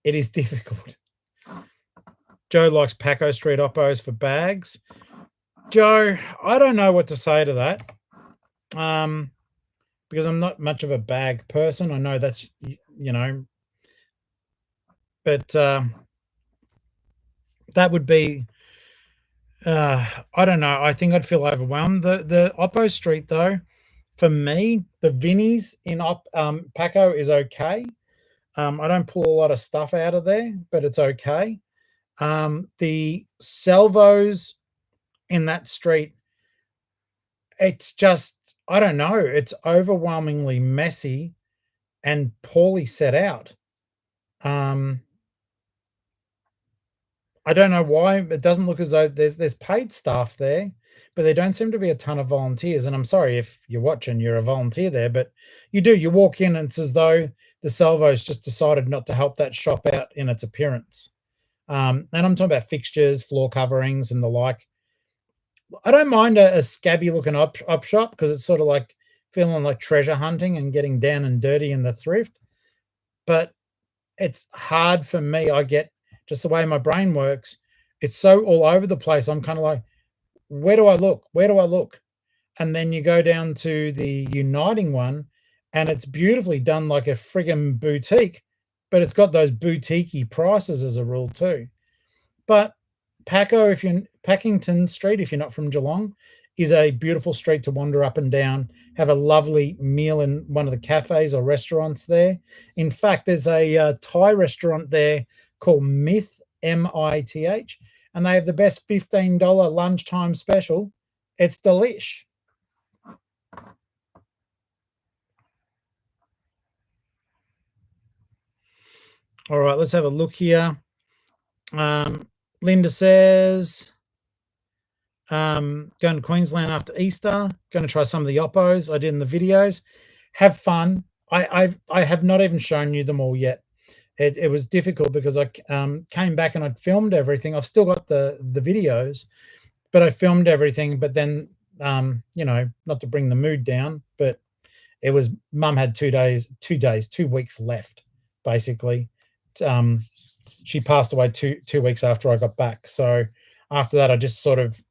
Speaker 1: It is difficult. Joe likes Paco Street Oppos for bags. Joe, I don't know what to say to that. Because I'm not much of a bag person. I know that's, but that would be, I don't know. I think I'd feel overwhelmed. The Oppo Street though, for me, the Vinnies in Paco is okay. I don't pull a lot of stuff out of there, but it's okay. The Salvos in that street, it's just, I don't know. It's overwhelmingly messy and poorly set out. I don't know why it doesn't look as though there's paid staff there, but there don't seem to be a ton of volunteers. And I'm sorry if you're watching, you're a volunteer there, but you walk in and it's as though the Salvos just decided not to help that shop out in its appearance. And I'm talking about fixtures, floor coverings, and the like. I don't mind a scabby looking up shop because it's sort of like feeling like treasure hunting and getting down and dirty in the thrift. But it's hard for me. I get just the way my brain works. It's so all over the place. I'm kind of like, where do I look? Where do I look? And then you go down to the Uniting one, and it's beautifully done like a friggin' boutique, but it's got those boutiquey prices as a rule too. But Paco, if you're Packington Street, if you're not from Geelong, is a beautiful street to wander up and down, have a lovely meal in one of the cafes or restaurants there. In fact, there's a Thai restaurant there called Myth, MITH, and they have the best $15 lunchtime special. It's delish. All right, let's have a look here. Linda says, going to Queensland after Easter, going to try some of the Oppos I did in the videos. Have fun. I have not even shown you them all yet. It was difficult because I came back and I'd filmed everything. I've still got the videos, but I filmed everything. But then, not to bring the mood down, but it was Mum had 2 weeks left, basically. She passed away two weeks after I got back. So after that, I just sort of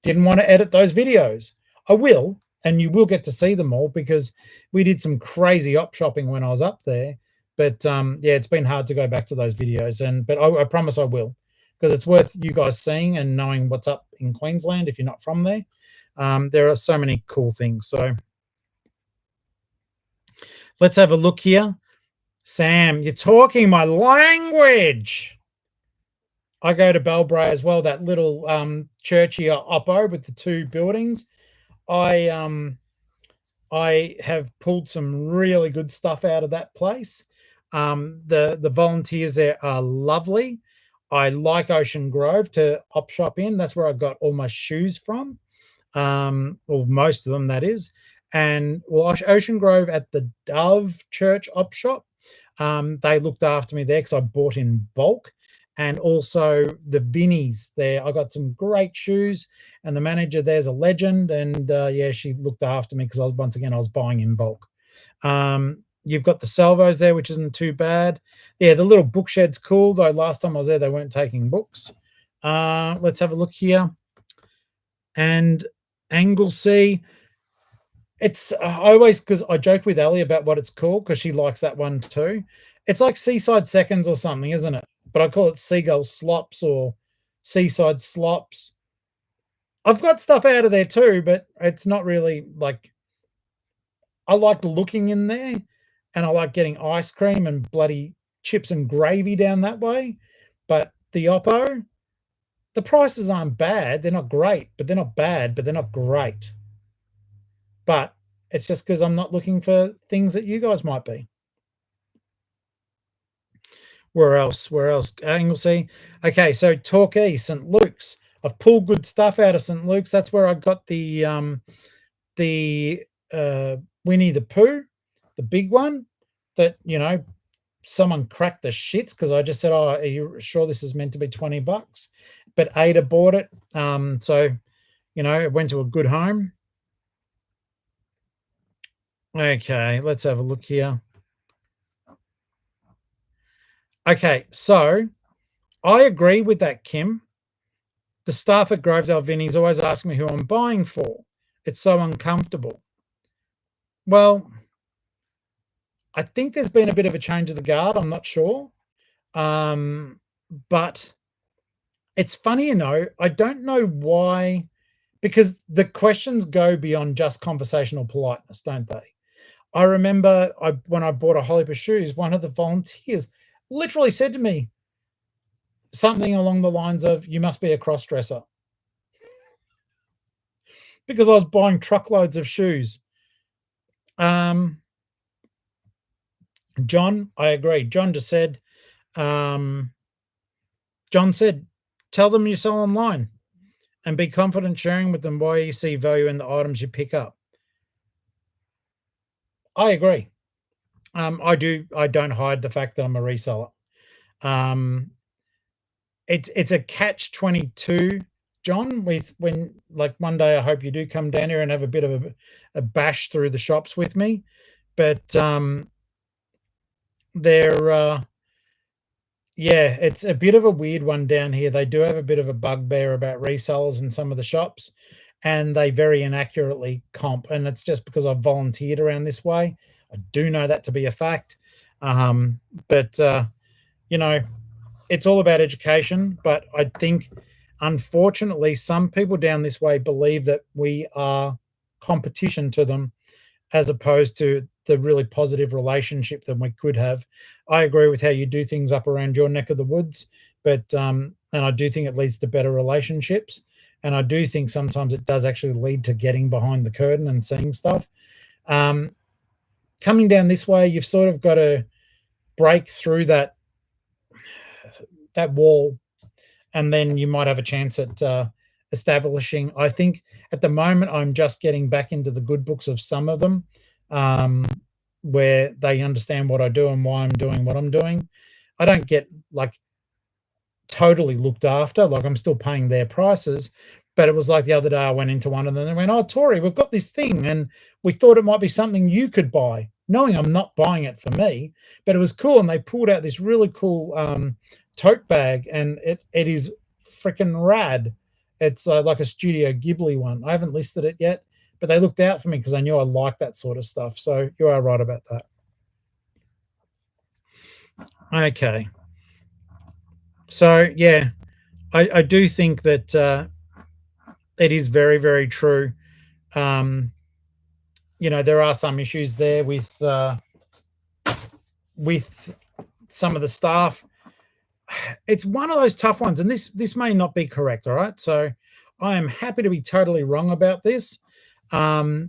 Speaker 1: didn't want to edit those videos. I will, and you will get to see them all because we did some crazy op shopping when I was up there. But yeah, it's been hard to go back to those videos, but I promise I will, because it's worth you guys seeing and knowing what's up in Queensland if you're not from there. There are so many cool things. So let's have a look here. Sam, you're talking my language. I go to Belbray as well, that little churchy oppo with the 2 buildings. I have pulled some really good stuff out of that place. The volunteers there are lovely. I like Ocean Grove to op shop in. That's where I got all my shoes from, or most of them, that is. And Ocean Grove at the Dove Church op shop, they looked after me there because I bought in bulk. And also the Vinnies there, I got some great shoes, and the manager there's a legend, and yeah, she looked after me because I was buying in bulk. You've got the Salvos there, which isn't too bad. Yeah, the little book shed's cool, though last time I was there, they weren't taking books. Let's have a look here. And Anglesey, it's I always, because I joke with Ellie about what it's called because she likes that one too. It's like Seaside Seconds or something, isn't it? But I call it Seagull Slops or Seaside Slops. I've got stuff out of there too, but it's not really like, I like looking in there, and I like getting ice cream and bloody chips and gravy down that way. But the Oppo, the prices aren't bad. They're not great, but they're not bad, but they're not great. But it's just because I'm not looking for things that you guys might be. Where else? Where else? Anglesey. Okay, so Torquay, St. Luke's. I've pulled good stuff out of St. Luke's. That's where I got the Winnie the Pooh, the big one that, someone cracked the shits because I just said, "Oh, are you sure this is meant to be $20?" But Ada bought it, so it went to a good home. Okay, let's have a look here. Okay, so I agree with that, Kim. The staff at Grovedale Vinnie's always asking me who I'm buying for. It's so uncomfortable. Well, I think there's been a bit of a change of the guard. I'm not sure. But it's funny, I don't know why, because the questions go beyond just conversational politeness, don't they? I remember when I bought a whole heap of shoes, one of the volunteers literally said to me something along the lines of, "You must be a cross-dresser," because I was buying truckloads of shoes. John, I agree. John just said, John said, "Tell them you sell online and be confident sharing with them why you see value in the items you pick up." I agree. I don't hide the fact that I'm a reseller. It's a catch-22, John, with when, like, one day I hope you do come down here and have a bit of a bash through the shops with me. But they're yeah, it's a bit of a weird one down here. They do have a bit of a bugbear about resellers in some of the shops, and they very inaccurately comp. And it's just because I've volunteered around this way. I do know that to be a fact. But it's all about education. But I think, unfortunately, some people down this way believe that we are competition to them, as opposed to the really positive relationship that we could have. I agree with how you do things up around your neck of the woods, but and I do think it leads to better relationships. And I do think sometimes it does actually lead to getting behind the curtain and seeing stuff. Coming down this way, you've sort of got to break through that wall, and then you might have a chance at establishing. I think at the moment I'm just getting back into the good books of some of them, where they understand what I do and why I'm doing what I'm doing. I don't get like totally looked after, like I'm still paying their prices. But it was like the other day I went into one of them and they went, "Oh, Tori, we've got this thing and we thought it might be something you could buy," knowing I'm not buying it for me. But it was cool, and they pulled out this really cool tote bag, and it is freaking rad. It's like a Studio Ghibli one. I haven't listed it yet, but they looked out for me because they knew I like that sort of stuff. So you are right about that. Okay. So yeah, I do think that it is very, very true. There are some issues there with some of the staff. It's one of those tough ones, and this may not be correct. All right, so I am happy to be totally wrong about this, but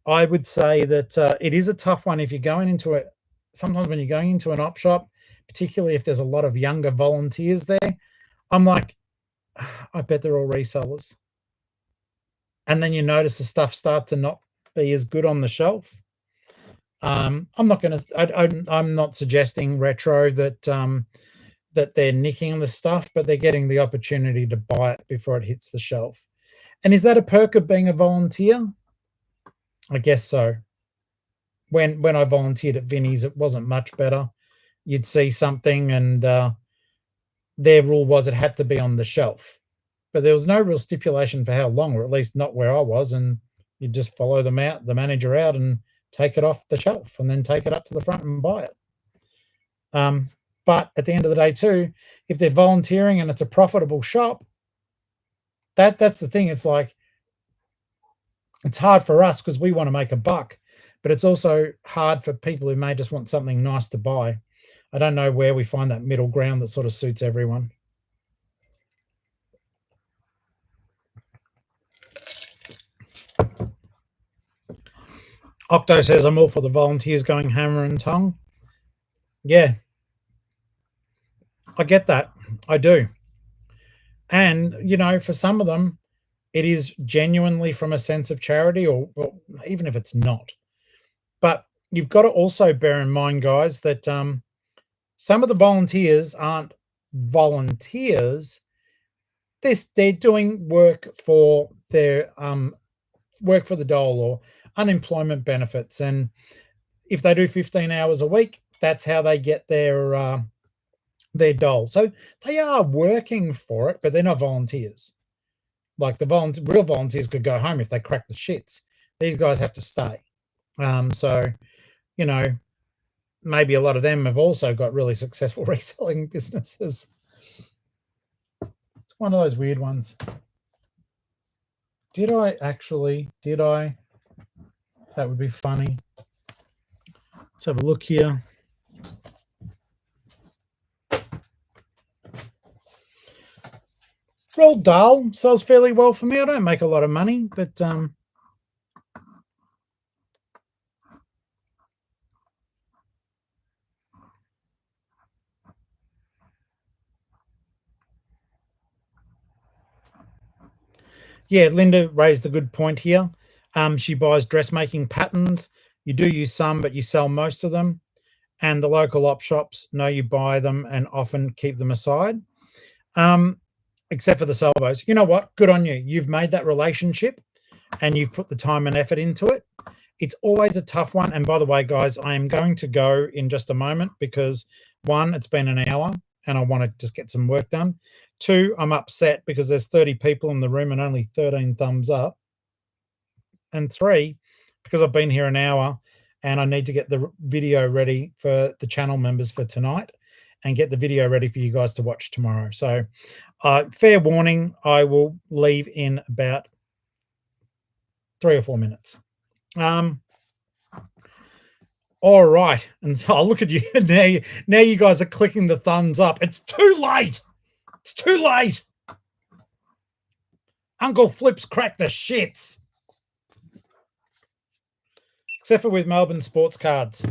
Speaker 1: I would say that it is a tough one if you're going into it. Sometimes when you're going into an op shop, particularly if there's a lot of younger volunteers there, I'm like, I bet they're all resellers. And then you notice the stuff start to not be as good on the shelf. I'm not suggesting retro that that they're nicking the stuff, but they're getting the opportunity to buy it before it hits the shelf. And is that a perk of being a volunteer? I guess so. When I volunteered at Vinnie's, it wasn't much better. You'd see something, and their rule was it had to be on the shelf, but there was no real stipulation for how long, or at least not where I was. And you'd just follow the manager out, and take it off the shelf, and then take it up to the front and buy it. But at the end of the day, too, if they're volunteering and it's a profitable shop, that's the thing. It's like, it's hard for us because we want to make a buck, but it's also hard for people who may just want something nice to buy. I don't know where we find that middle ground that sort of suits everyone. Octo says, I'm all for the volunteers going hammer and tongue. Yeah, I get that. I do. And, for some of them, it is genuinely from a sense of charity, or even if it's not. But you've got to also bear in mind, guys, that some of the volunteers aren't volunteers. They're doing work for their work for the dole or unemployment benefits. And if they do 15 hours a week, that's how they get their dole. So they are working for it, but they're not volunteers. Like the real volunteers could go home if they crack the shits. These guys have to stay. So, maybe a lot of them have also got really successful reselling businesses. It's one of those weird ones. Did I? That would be funny. Let's have a look here. Roald Dahl sells fairly well for me. I don't make a lot of money, but yeah, Linda raised a good point here. She buys dressmaking patterns. You do use some, but you sell most of them. And the local op shops know you buy them and often keep them aside. Except for the salvos. You know what? Good on you. You've made that relationship and you've put the time and effort into it. It's always a tough one. And by the way, guys, I am going to go in just a moment because, one, it's been an hour and I want to just get some work done. Two, I'm upset because there's 30 people in the room and only 13 thumbs up. And three, because I've been here an hour and I need to get the video ready for the channel members for tonight and get the video ready for you guys to watch tomorrow. So fair warning, I will leave in about 3 or 4 minutes. All right. And so I'll look at you now you guys are clicking the thumbs up. It's too late. It's too late. Uncle Flip's cracked the shits. Except for with Melbourne sports cards.